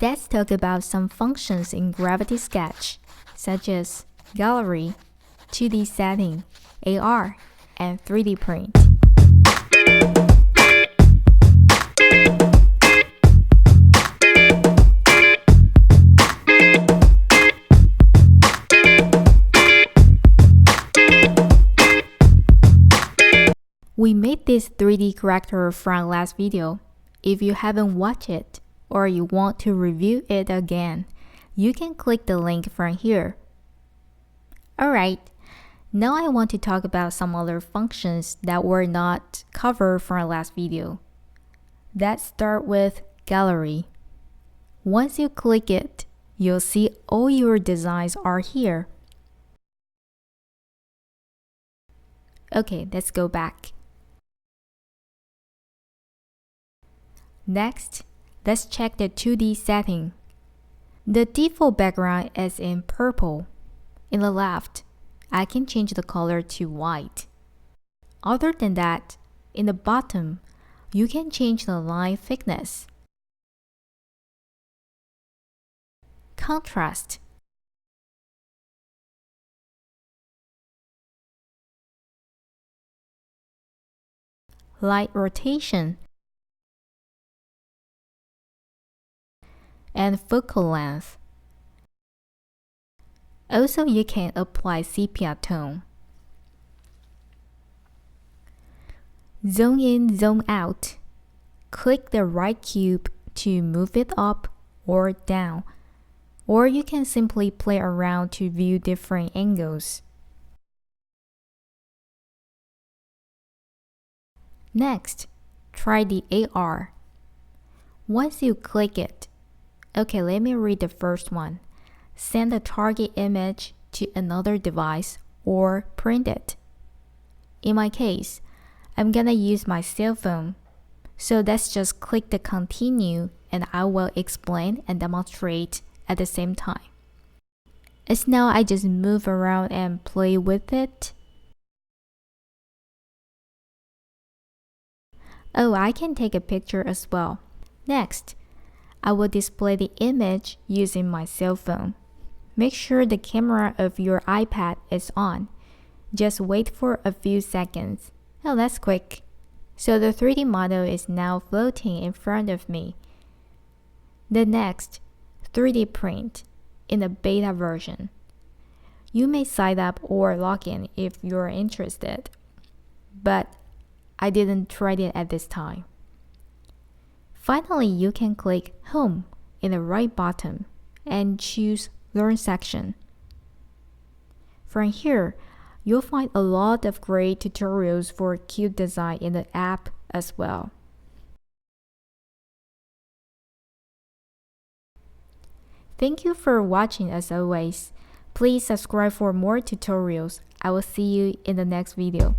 Let's talk about some functions in Gravity Sketch, such as Gallery, 2D Setting, AR, and 3D Print. We made this 3D character from last video. If you haven't watched it, or you want to review it again, you can click the link from here. Alright, now I want to talk about some other functions that were not covered from our last video. Let's start with Gallery. Once you click it, you'll see all your designs are here. Okay, let's go back. Next, let's check the 2D setting. The default background is in purple. In the left, I can change the color to white. Other than that, in the bottom, you can change the line thickness, contrast, light rotation, and focal length. Also, you can apply sepia tone. Zoom in, zoom out. Click the right cube to move it up or down, or you can simply play around to view different angles. Next, try the AR. Once you click it, okay, let me read the first one. Send the target image to another device or print it. In my case, I'm gonna use my cell phone. So let's just click the continue and I will explain and demonstrate at the same time. As now I just move around and play with it. Oh, I can take a picture as well. Next, I will display the image using my cell phone. Make sure the camera of your iPad is on. Just wait for a few seconds. Oh, that's quick. So the 3D model is now floating in front of me. The next, 3D print in the beta version. You may sign up or log in if you're interested, but I didn't try it at this time. Finally, you can click Home in the right bottom and choose Learn section. From here, you'll find a lot of great tutorials for cute design in the app as well. Thank you for watching as always. Please subscribe for more tutorials. I will see you in the next video.